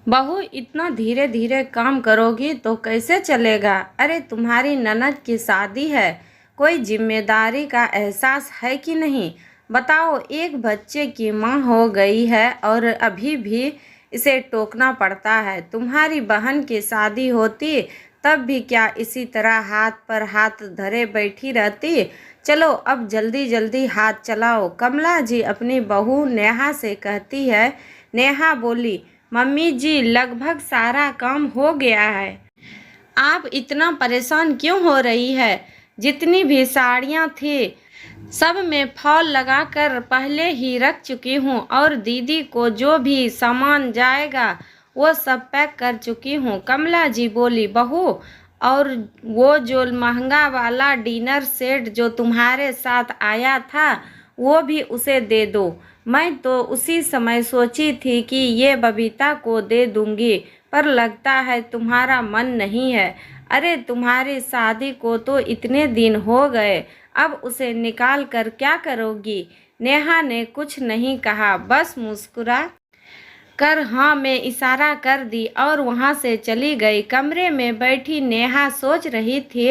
बहू, इतना धीरे धीरे काम करोगी तो कैसे चलेगा? अरे तुम्हारी ननद की शादी है, कोई जिम्मेदारी का एहसास है कि नहीं? बताओ, एक बच्चे की माँ हो गई है और अभी भी इसे टोकना पड़ता है। तुम्हारी बहन की शादी होती तब भी क्या इसी तरह हाथ पर हाथ धरे बैठी रहती? चलो अब जल्दी जल्दी हाथ चलाओ। कमला जी अपनी बहू नेहा से कहती है। नेहा बोली, मम्मी जी लगभग सारा काम हो गया है। आप इतना परेशान क्यों हो रही है? जितनी भी साड़ियाँ थी सब में फॉल लगाकर पहले ही रख चुकी हूँ और दीदी को जो भी सामान जाएगा वो सब पैक कर चुकी हूँ। कमला जी बोली, बहू, और वो जो महंगा वाला डिनर सेट जो तुम्हारे साथ आया था वो भी उसे दे दो। मैं तो उसी समय सोची थी कि ये बबीता को दे दूंगी, पर लगता है तुम्हारा मन नहीं है। अरे तुम्हारी शादी को तो इतने दिन हो गए, अब उसे निकाल कर क्या करोगी? नेहा ने कुछ नहीं कहा, बस मुस्कुरा कर हाँ में इशारा कर दी और वहाँ से चली गई। कमरे में बैठी नेहा सोच रही थी,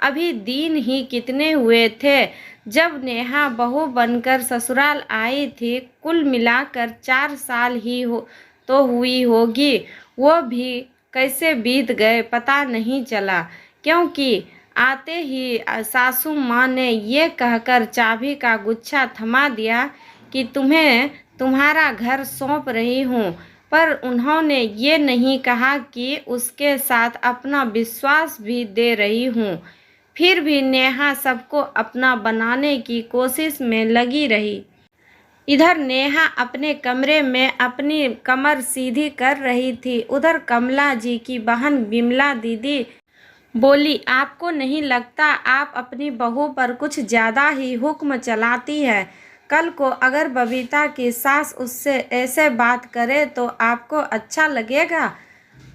अभी दिन ही कितने हुए थे जब नेहा बहू बनकर ससुराल आई थी। कुल मिलाकर 4 साल ही तो हुई होगी। वो भी कैसे बीत गए पता नहीं चला, क्योंकि आते ही सासू माँ ने ये कहकर चाबी का गुच्छा थमा दिया कि तुम्हें तुम्हारा घर सौंप रही हूँ, पर उन्होंने ये नहीं कहा कि उसके साथ अपना विश्वास भी दे रही हूँ। फिर भी नेहा सबको अपना बनाने की कोशिश में लगी रही। इधर नेहा अपने कमरे में अपनी कमर सीधी कर रही थी। उधर कमला जी की बहन बिमला दीदी बोली, आपको नहीं लगता आप अपनी बहू पर कुछ ज़्यादा ही हुक्म चलाती है? कल को अगर बबीता की सास उससे ऐसे बात करे तो आपको अच्छा लगेगा?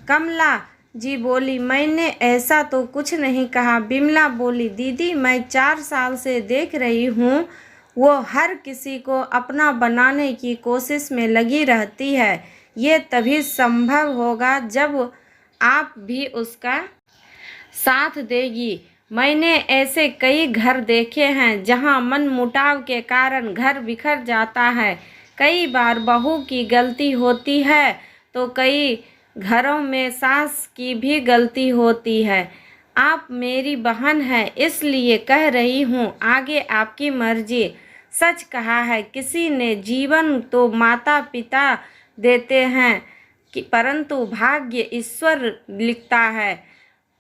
कमला जी बोली, मैंने ऐसा तो कुछ नहीं कहा। बिमला बोली, दीदी मैं 4 साल से देख रही हूँ वो हर किसी को अपना बनाने की कोशिश में लगी रहती है। ये तभी संभव होगा जब आप भी उसका साथ देगी। मैंने ऐसे कई घर देखे हैं जहां मनमुटाव के कारण घर बिखर जाता है। कई बार बहू की गलती होती है तो कई घरों में सास की भी गलती होती है। आप मेरी बहन हैं इसलिए कह रही हूँ, आगे आपकी मर्जी। सच कहा है किसी ने, जीवन तो माता पिता देते हैं कि परंतु भाग्य ईश्वर लिखता है।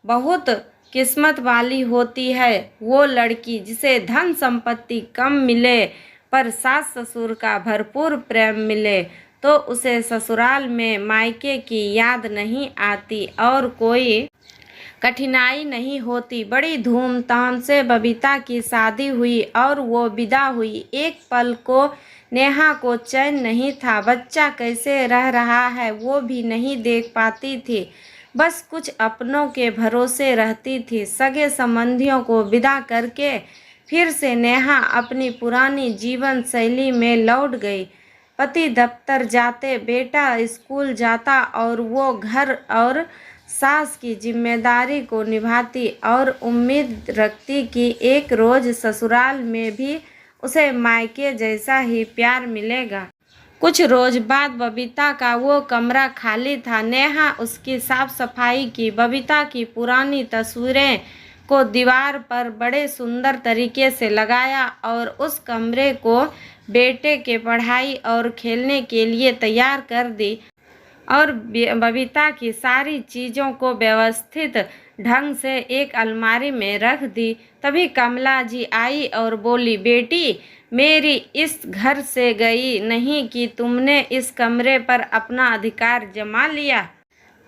बहुत किस्मत वाली होती है वो लड़की जिसे धन संपत्ति कम मिले पर सास ससुर का भरपूर प्रेम मिले, तो उसे ससुराल में मायके की याद नहीं आती और कोई कठिनाई नहीं होती। बड़ी धूमधाम से बबीता की शादी हुई और वो विदा हुई। एक पल को नेहा को चैन नहीं था। बच्चा कैसे रह रहा है वो भी नहीं देख पाती थी, बस कुछ अपनों के भरोसे रहती थी। सगे संबंधियों को विदा करके फिर से नेहा अपनी पुरानी जीवन शैली में लौट गई। पति दफ्तर जाते, बेटा स्कूल जाता और वो घर और सास की जिम्मेदारी को निभाती और उम्मीद रखती कि एक रोज ससुराल में भी उसे मायके जैसा ही प्यार मिलेगा। कुछ रोज बाद बबीता का वो कमरा खाली था। नेहा उसकी साफ सफाई की। बबीता की पुरानी तस्वीरें को दीवार पर बड़े सुंदर तरीके से लगाया और उस कमरे को बेटे के पढ़ाई और खेलने के लिए तैयार कर दी और बबीता की सारी चीज़ों को व्यवस्थित ढंग से एक अलमारी में रख दी। तभी कमला जी आई और बोली, बेटी मेरी इस घर से गई नहीं कि तुमने इस कमरे पर अपना अधिकार जमा लिया।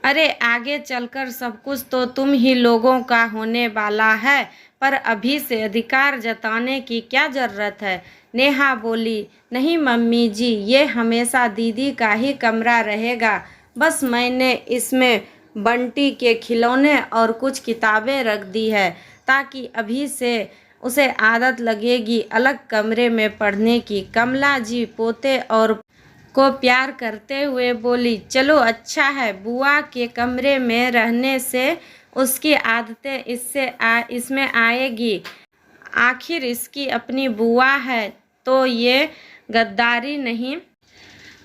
अरे आगे चलकर सब कुछ तो तुम ही लोगों का होने वाला है, पर अभी से अधिकार जताने की क्या ज़रूरत है? नेहा बोली, नहीं मम्मी जी, ये हमेशा दीदी का ही कमरा रहेगा। बस मैंने इसमें बंटी के खिलौने और कुछ किताबें रख दी है ताकि अभी से उसे आदत लगेगी अलग कमरे में पढ़ने की। कमला जी पोते और को प्यार करते हुए बोली, चलो अच्छा है, बुआ के कमरे में रहने से उसकी आदतें इसमें आएगी। आखिर इसकी अपनी बुआ है तो ये गद्दारी नहीं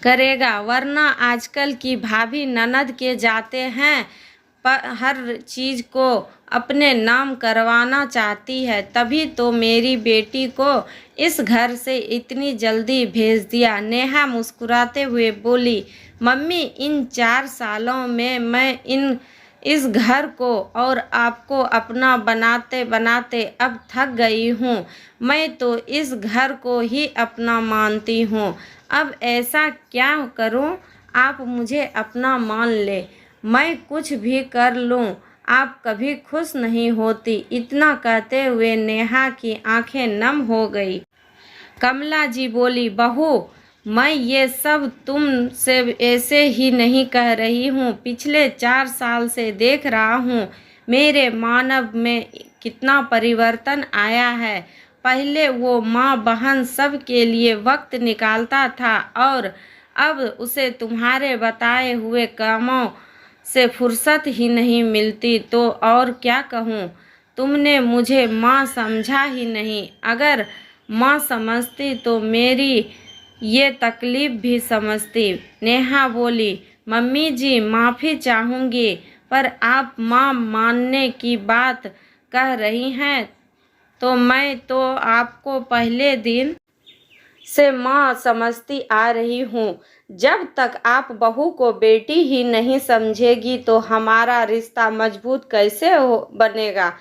करेगा, वरना आजकल की भाभी ननद के जाते हैं पर हर चीज़ को अपने नाम करवाना चाहती है। तभी तो मेरी बेटी को इस घर से इतनी जल्दी भेज दिया। नेहा मुस्कुराते हुए बोली, मम्मी इन 4 सालों में मैं इस घर को और आपको अपना बनाते बनाते अब थक गई हूँ। मैं तो इस घर को ही अपना मानती हूँ। अब ऐसा क्या करूँ आप मुझे अपना मान ले। मैं कुछ भी कर लूँ, आप कभी खुश नहीं होती। इतना कहते हुए नेहा की आंखें नम हो गई। कमला जी बोली, बहू मैं ये सब तुमसे ऐसे ही नहीं कह रही हूँ। पिछले 4 साल से देख रहा हूँ मेरे मानव में कितना परिवर्तन आया है। पहले वो माँ बहन सब के लिए वक्त निकालता था और अब उसे तुम्हारे बताए हुए कामों से फुर्सत ही नहीं मिलती। तो और क्या कहूँ, तुमने मुझे माँ समझा ही नहीं। अगर माँ समझती तो मेरी ये तकलीफ़ भी समझती। नेहा बोली, मम्मी जी माफ़ी चाहूँगी, पर आप माँ मानने की बात कह रही हैं तो मैं तो आपको पहले दिन से माँ समझती आ रही हूँ। जब तक आप बहू को बेटी ही नहीं समझेगी तो हमारा रिश्ता मजबूत कैसे बनेगा।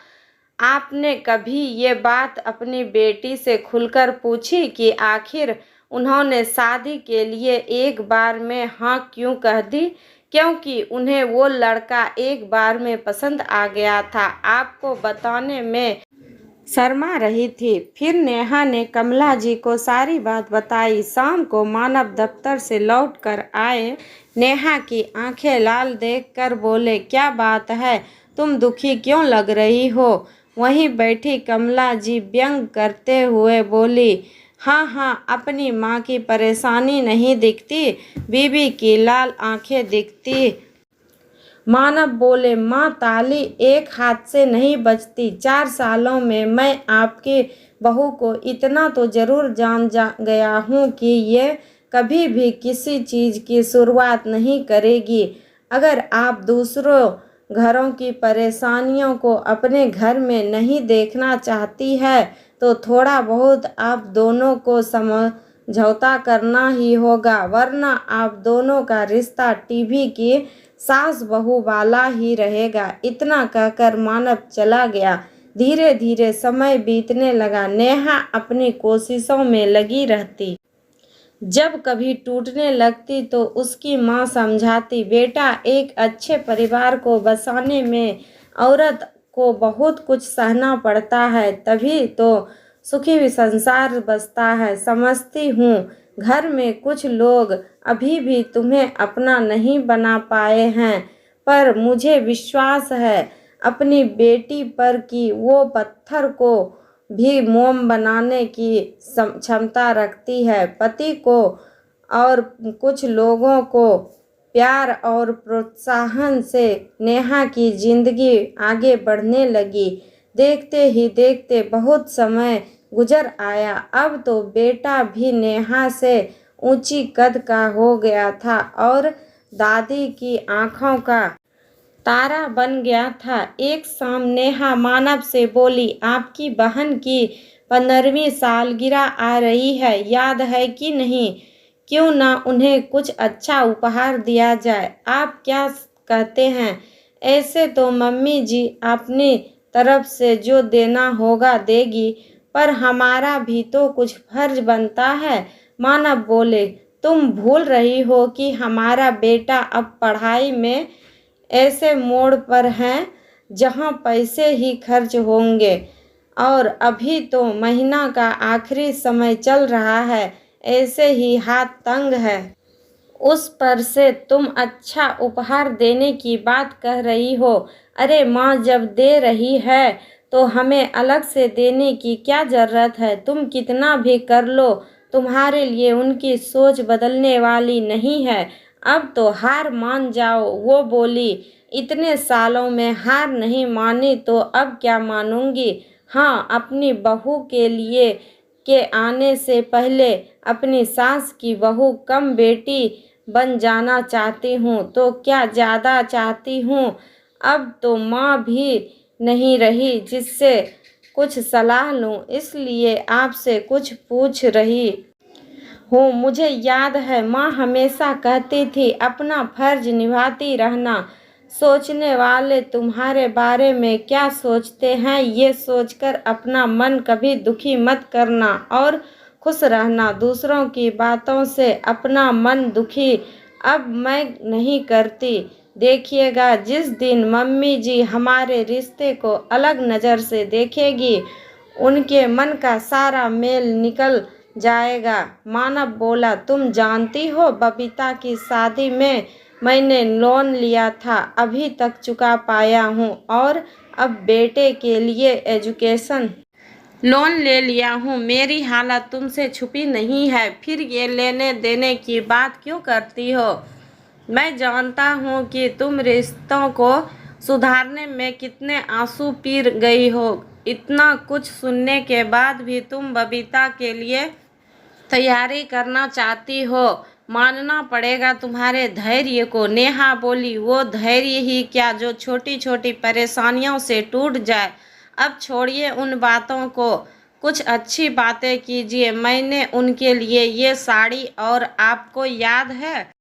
आपने कभी ये बात अपनी बेटी से खुलकर पूछी कि आखिर उन्होंने शादी के लिए एक बार में हाँ क्यों कह दी? क्योंकि उन्हें वो लड़का एक बार में पसंद आ गया था। आपको बताने में शर्मा रही थी। फिर नेहा ने कमला जी को सारी बात बताई। शाम को मानव दफ्तर से लौट कर आए। नेहा की आंखें लाल देखकर बोले, क्या बात है, तुम दुखी क्यों लग रही हो? वहीं बैठी कमला जी व्यंग करते हुए बोली, हाँ हाँ, अपनी माँ की परेशानी नहीं दिखती, बीबी की लाल आंखें दिखती। मानव बोले, माँ ताली एक हाथ से नहीं बजती। 4 सालों में मैं आपकी बहू को इतना तो जरूर जान गया हूँ कि ये कभी भी किसी चीज़ की शुरुआत नहीं करेगी। अगर आप दूसरों घरों की परेशानियों को अपने घर में नहीं देखना चाहती है तो थोड़ा बहुत आप दोनों को समझौता करना ही होगा, वरना आप दोनों का रिश्ता टीवी की सास बहू वाला ही रहेगा। इतना कहकर मानव चला गया। धीरे धीरे समय बीतने लगा। नेहा अपनी कोशिशों में लगी रहती। जब कभी टूटने लगती तो उसकी माँ समझाती, बेटा एक अच्छे परिवार को बसाने में औरत को बहुत कुछ सहना पड़ता है, तभी तो सुखी संसार बसता है। समझती हूँ घर में कुछ लोग अभी भी तुम्हें अपना नहीं बना पाए हैं, पर मुझे विश्वास है अपनी बेटी पर कि वो पत्थर को भी मोम बनाने की क्षमता रखती है। पति को और कुछ लोगों को प्यार और प्रोत्साहन से नेहा की जिंदगी आगे बढ़ने लगी। देखते ही देखते बहुत समय गुजर आया। अब तो बेटा भी नेहा से ऊंची कद का हो गया था और दादी की आंखों का तारा बन गया था। एक शाम नेहा मानव से बोली, आपकी बहन की 15वीं सालगिरह आ रही है, याद है कि नहीं? क्यों ना उन्हें कुछ अच्छा उपहार दिया जाए, आप क्या कहते हैं? ऐसे तो मम्मी जी अपनी तरफ से जो देना होगा देगी, पर हमारा भी तो कुछ फर्ज बनता है। मानव बोले, तुम भूल रही हो कि हमारा बेटा अब पढ़ाई में ऐसे मोड़ पर हैं जहां पैसे ही खर्च होंगे, और अभी तो महीना का आखिरी समय चल रहा है, ऐसे ही हाथ तंग है। उस पर से तुम अच्छा उपहार देने की बात कह रही हो। अरे माँ जब दे रही है तो हमें अलग से देने की क्या ज़रूरत है? तुम कितना भी कर लो तुम्हारे लिए उनकी सोच बदलने वाली नहीं है। अब तो हार मान जाओ। वो बोली, इतने सालों में हार नहीं मानी तो अब क्या मानूंगी। हाँ, अपनी बहू के लिए के आने से पहले अपनी सास की बहू कम बेटी बन जाना चाहती हूँ तो क्या ज़्यादा चाहती हूँ। अब तो माँ भी नहीं रही जिससे कुछ सलाह लूँ, इसलिए आपसे कुछ पूछ रही हूँ। मुझे याद है माँ हमेशा कहती थी अपना फर्ज निभाती रहना। सोचने वाले तुम्हारे बारे में क्या सोचते हैं ये सोचकर अपना मन कभी दुखी मत करना और खुश रहना। दूसरों की बातों से अपना मन दुखी अब मैं नहीं करती। देखिएगा जिस दिन मम्मी जी हमारे रिश्ते को अलग नज़र से देखेगी उनके मन का सारा मेल निकल जाएगा। मानव बोला, तुम जानती हो बबीता की शादी में मैंने लोन लिया था, अभी तक चुका पाया हूँ और अब बेटे के लिए एजुकेशन लोन ले लिया हूँ। मेरी हालत तुमसे छुपी नहीं है, फिर ये लेने देने की बात क्यों करती हो। मैं जानता हूँ कि तुम रिश्तों को सुधारने में कितने आंसू पी गई हो। इतना कुछ सुनने के बाद भी तुम बबीता के लिए तैयारी करना चाहती हो। मानना पड़ेगा तुम्हारे धैर्य को। नेहा बोली, वो धैर्य ही क्या जो छोटी छोटी परेशानियों से टूट जाए। अब छोड़िए उन बातों को, कुछ अच्छी बातें कीजिए। मैंने उनके लिए ये साड़ी और आपको याद है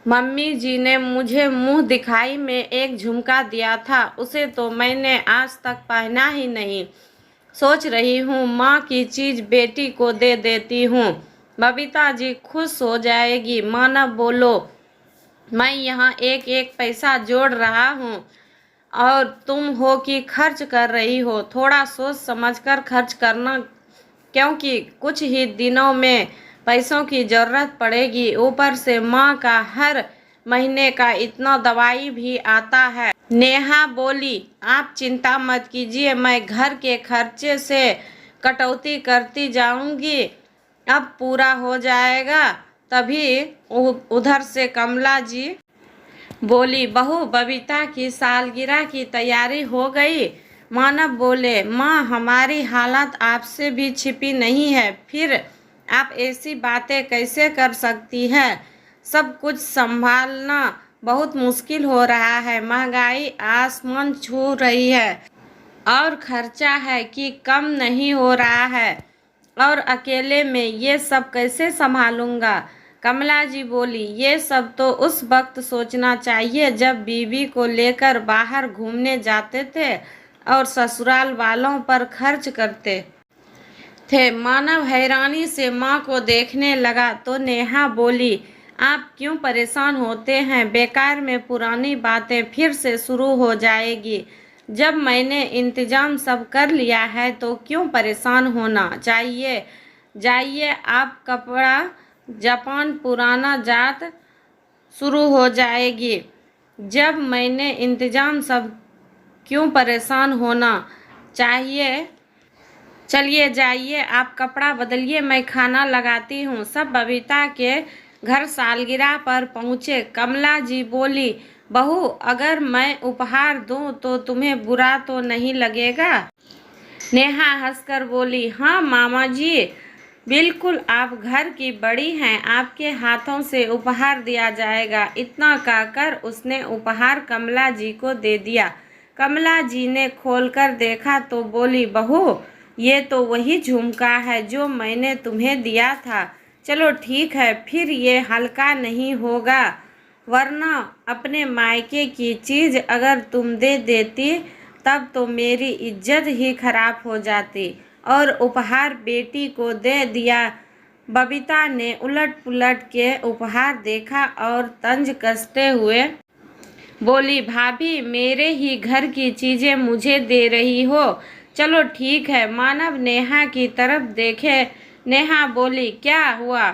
मम्मी जी ने मुझे मुंह दिखाई में एक झुमका दिया था, उसे तो मैंने आज तक पहना ही नहीं। सोच रही हूँ माँ की चीज़ बेटी को दे देती हूँ, बबीता जी खुश हो जाएगी। मानव बोलो, मैं यहाँ एक एक पैसा जोड़ रहा हूँ और तुम हो कि खर्च कर रही हो। थोड़ा सोच समझकर खर्च करना, क्योंकि कुछ ही दिनों में पैसों की ज़रूरत पड़ेगी। ऊपर से माँ का हर महीने का इतना दवाई भी आता है। नेहा बोली, आप चिंता मत कीजिए, मैं घर के खर्चे से कटौती करती जाऊंगी, अब पूरा हो जाएगा। तभी उधर से कमला जी बोली, बहू बबीता की सालगिरह की तैयारी हो गई। मानव बोले, माँ हमारी हालत आपसे भी छिपी नहीं है, फिर आप ऐसी बातें कैसे कर सकती हैं। सब कुछ संभालना बहुत मुश्किल हो रहा है, महंगाई आसमान छू रही है और खर्चा है कि कम नहीं हो रहा है, और अकेले में ये सब कैसे संभालूंगा। कमला जी बोली, ये सब तो उस वक्त सोचना चाहिए जब बीवी को लेकर बाहर घूमने जाते थे और ससुराल वालों पर खर्च करते थे। मानव हैरानी से माँ को देखने लगा तो नेहा बोली, आप क्यों परेशान होते हैं, बेकार में पुरानी बातें फिर से शुरू हो जाएगी। जब मैंने इंतजाम सब कर लिया है तो क्यों परेशान होना चाहिए। जाइए आप, कपड़ा जापान पुराना जात शुरू हो जाएगी। जब मैंने इंतजाम सब क्यों परेशान होना चाहिए। चलिए जाइए आप, कपड़ा बदलिए, मैं खाना लगाती हूँ। सब बबीता के घर सालगिरह पर पहुँचे। कमला जी बोली, बहू अगर मैं उपहार दूँ तो तुम्हें बुरा तो नहीं लगेगा। नेहा हंसकर बोली, हाँ मामा जी बिल्कुल, आप घर की बड़ी हैं, आपके हाथों से उपहार दिया जाएगा। इतना कहकर उसने उपहार कमला जी को दे दिया। कमला जी ने खोलकर देखा तो बोली, बहू ये तो वही झुमका है जो मैंने तुम्हें दिया था। चलो ठीक है, फिर ये हल्का नहीं होगा, वरना अपने मायके की चीज़ अगर तुम दे देती तब तो मेरी इज्जत ही खराब हो जाती। और उपहार बेटी को दे दिया। बबीता ने उलट पुलट के उपहार देखा और तंज कसते हुए बोली, भाभी मेरे ही घर की चीज़ें मुझे दे रही हो, चलो ठीक है। मानव नेहा की तरफ देखे। नेहा बोली, क्या हुआ,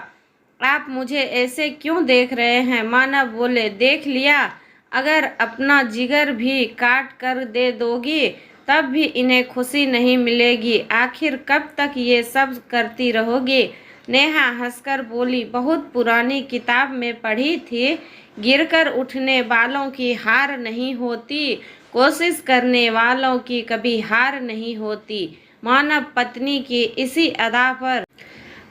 आप मुझे ऐसे क्यों देख रहे हैं। मानव बोले, देख लिया, अगर अपना जिगर भी काट कर दे दोगी तब भी इन्हें खुशी नहीं मिलेगी। आखिर कब तक ये सब करती रहोगी। नेहा हंसकर बोली, बहुत पुरानी किताब में पढ़ी थी, गिरकर उठने वालों की हार नहीं होती, कोशिश करने वालों की कभी हार नहीं होती। मानव पत्नी की इसी अदा पर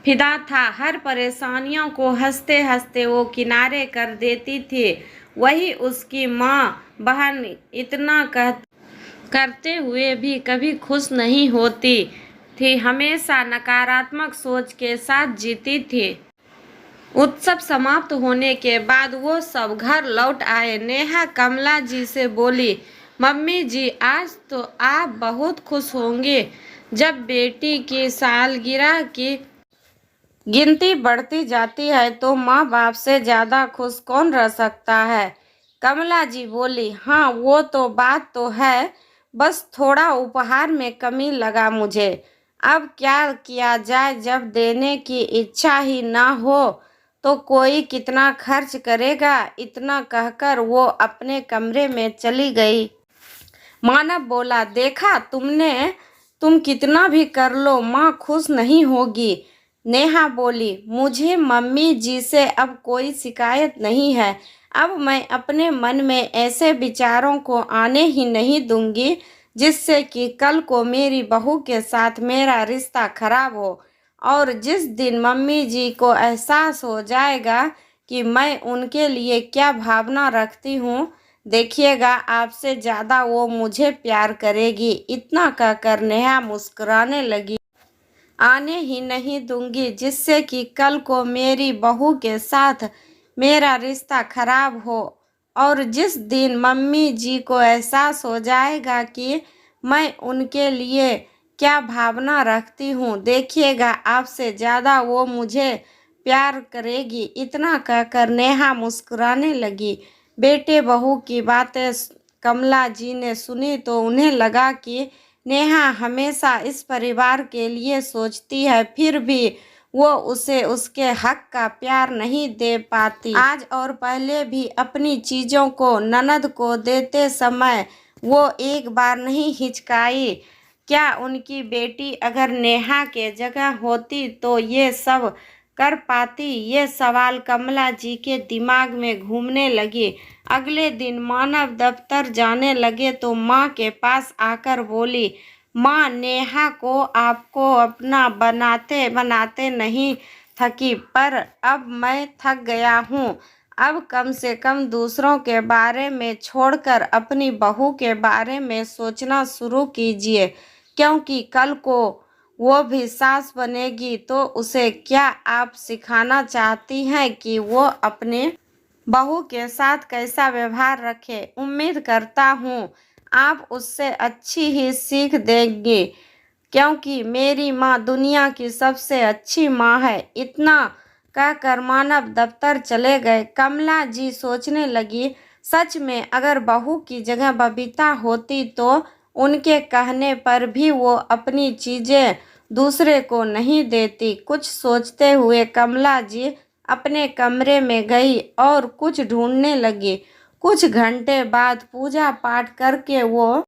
फिदा था। हर परेशानियों को हंसते हंसते वो किनारे कर देती थी। वही उसकी माँ बहन इतना करते हुए भी कभी खुश नहीं होती थी, हमेशा नकारात्मक सोच के साथ जीती थी। उत्सव समाप्त होने के बाद वो सब घर लौट आए। नेहा कमला जी से बोली, मम्मी जी आज तो आप बहुत खुश होंगे। जब बेटी की सालगिरह की गिनती बढ़ती जाती है तो माँ बाप से ज्यादा खुश कौन रह सकता है। कमला जी बोली, हाँ वो तो बात तो है, बस थोड़ा उपहार में कमी लगा मुझे। अब क्या किया जाए, जब देने की इच्छा ही ना हो तो कोई कितना खर्च करेगा। इतना कहकर वो अपने कमरे में चली गई। मानव बोला, देखा तुमने, तुम कितना भी कर लो माँ खुश नहीं होगी। नेहा बोली, मुझे मम्मी जी से अब कोई शिकायत नहीं है। अब मैं अपने मन में ऐसे विचारों को आने ही नहीं दूंगी जिससे कि कल को मेरी बहू के साथ मेरा रिश्ता खराब हो। और जिस दिन मम्मी जी को एहसास हो जाएगा कि मैं उनके लिए क्या भावना रखती हूँ, देखिएगा आपसे ज़्यादा वो मुझे प्यार करेगी। इतना कहकर नेहा मुस्कुराने लगी। आने ही नहीं दूंगी जिससे कि कल को मेरी बहू के साथ मेरा रिश्ता खराब हो। और जिस दिन मम्मी जी को एहसास हो जाएगा कि मैं उनके लिए क्या भावना रखती हूँ, देखिएगा आपसे ज़्यादा वो मुझे प्यार करेगी। इतना कहकर नेहा मुस्कुराने लगी। बेटे बहू की बातें कमला जी ने सुनी तो उन्हें लगा कि नेहा हमेशा इस परिवार के लिए सोचती है, फिर भी वो उसे उसके हक का प्यार नहीं दे पाती। आज और पहले भी अपनी चीज़ों को ननद को देते समय वो एक बार नहीं हिचकाई। क्या उनकी बेटी अगर नेहा के जगह होती तो ये सब कर पाती? ये सवाल कमला जी के दिमाग में घूमने लगी। अगले दिन मानव दफ्तर जाने लगे तो माँ के पास आकर बोली, माँ नेहा को आपको अपना बनाते बनाते नहीं थकी, पर अब मैं थक गया हूँ। अब कम से कम दूसरों के बारे में छोड़कर अपनी बहू के बारे में सोचना शुरू कीजिए, क्योंकि कल को वो भी सास बनेगी तो उसे क्या आप सिखाना चाहती हैं कि वो अपने बहू के साथ कैसा व्यवहार रखे। उम्मीद करता हूँ आप उससे अच्छी ही सीख देंगे, क्योंकि मेरी माँ दुनिया की सबसे अच्छी माँ है। इतना कहकर मानव दफ्तर चले गए। कमला जी सोचने लगी, सच में अगर बहू की जगह बबीता होती तो उनके कहने पर भी वो अपनी चीज़ें दूसरे को नहीं देती। कुछ सोचते हुए कमला जी अपने कमरे में गई और कुछ ढूंढने लगी। कुछ घंटे बाद पूजा पाठ करके वो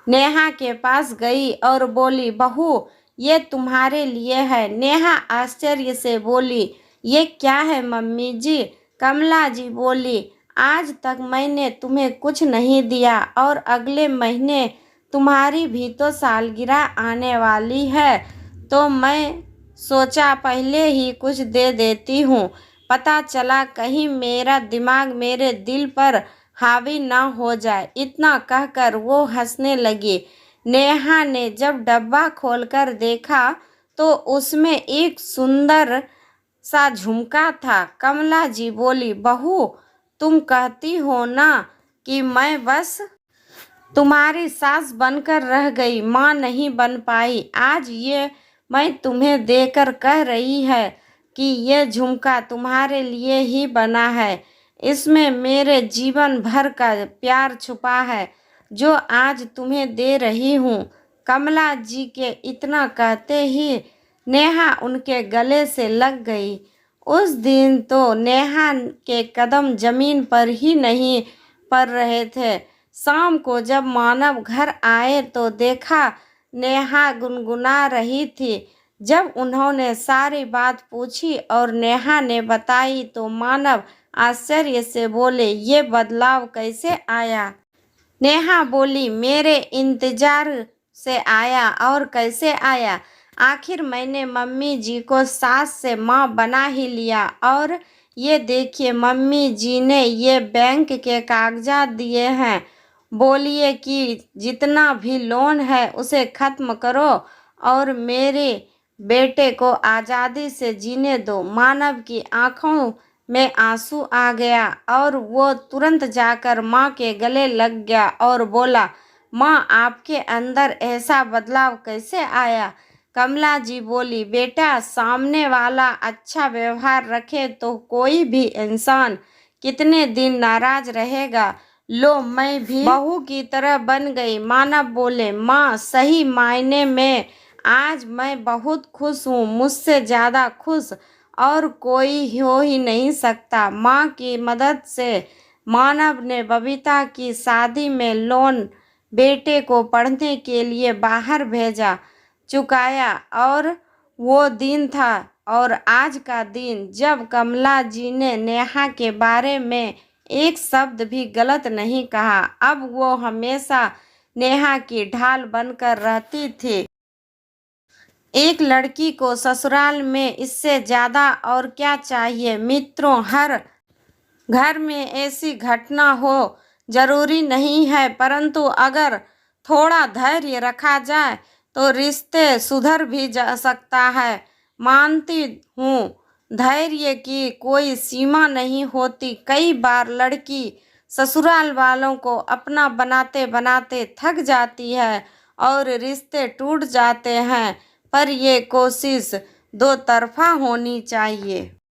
नेहा के पास गई और बोली, बहू ये तुम्हारे लिए है। नेहा आश्चर्य से बोली, ये क्या है मम्मी जी? कमला जी बोली, आज तक मैंने तुम्हें कुछ नहीं दिया और अगले महीने तुम्हारी भी तो सालगिरह आने वाली है, तो मैं सोचा पहले ही कुछ दे देती हूँ। पता चला कहीं मेरा दिमाग मेरे दिल पर हावी ना हो जाए। इतना कहकर वो हंसने लगी। नेहा ने जब डब्बा खोलकर देखा तो उसमें एक सुंदर सा झुमका था। कमला जी बोली, बहू तुम कहती हो ना कि मैं बस तुम्हारी सास बनकर रह गई, माँ नहीं बन पाई। आज ये मैं तुम्हें देकर कह रही है कि ये झुमका तुम्हारे लिए ही बना है। इसमें मेरे जीवन भर का प्यार छुपा है जो आज तुम्हें दे रही हूँ। कमला जी के इतना कहते ही नेहा उनके गले से लग गई। उस दिन तो नेहा के कदम जमीन पर ही नहीं पड़ रहे थे। शाम को जब मानव घर आए तो देखा नेहा गुनगुना रही थी। जब उन्होंने सारी बात पूछी और नेहा ने बताई तो मानव आश्चर्य से बोले, ये बदलाव कैसे आया? नेहा बोली, मेरे इंतजार से आया। और कैसे आया? आखिर मैंने मम्मी जी को सास से माँ बना ही लिया। और ये देखिए, मम्मी जी ने ये बैंक के कागजात दिए हैं। बोलिए कि जितना भी लोन है उसे खत्म करो और मेरे बेटे को आज़ादी से जीने दो। मानव की आंखों में आंसू आ गया और वो तुरंत जाकर माँ के गले लग गया और बोला, माँ, आपके अंदर ऐसा बदलाव कैसे आया? कमला जी बोली, बेटा, सामने वाला अच्छा व्यवहार रखे तो कोई भी इंसान कितने दिन नाराज रहेगा। लो, मैं भी बहू की तरह बन गई। मानव बोले, माँ, सही मायने में आज मैं बहुत खुश हूँ। मुझसे ज़्यादा खुश और कोई हो ही नहीं सकता। माँ की मदद से मानव ने बबीता की शादी में लोन बेटे को पढ़ने के लिए बाहर भेजा चुकाया। और वो दिन था और आज का दिन जब कमला जी ने नेहा के बारे में एक शब्द भी गलत नहीं कहा। अब वो हमेशा नेहा की ढाल बनकर रहती थी। एक लड़की को ससुराल में इससे ज़्यादा और क्या चाहिए? मित्रों, हर घर में ऐसी घटना हो जरूरी नहीं है, परंतु अगर थोड़ा धैर्य रखा जाए तो रिश्ते सुधर भी जा सकता है। मानती हूँ, धैर्य की कोई सीमा नहीं होती। कई बार लड़की ससुराल वालों को अपना बनाते बनाते थक जाती है और रिश्ते टूट जाते हैं, पर ये कोशिश दो तरफा होनी चाहिए।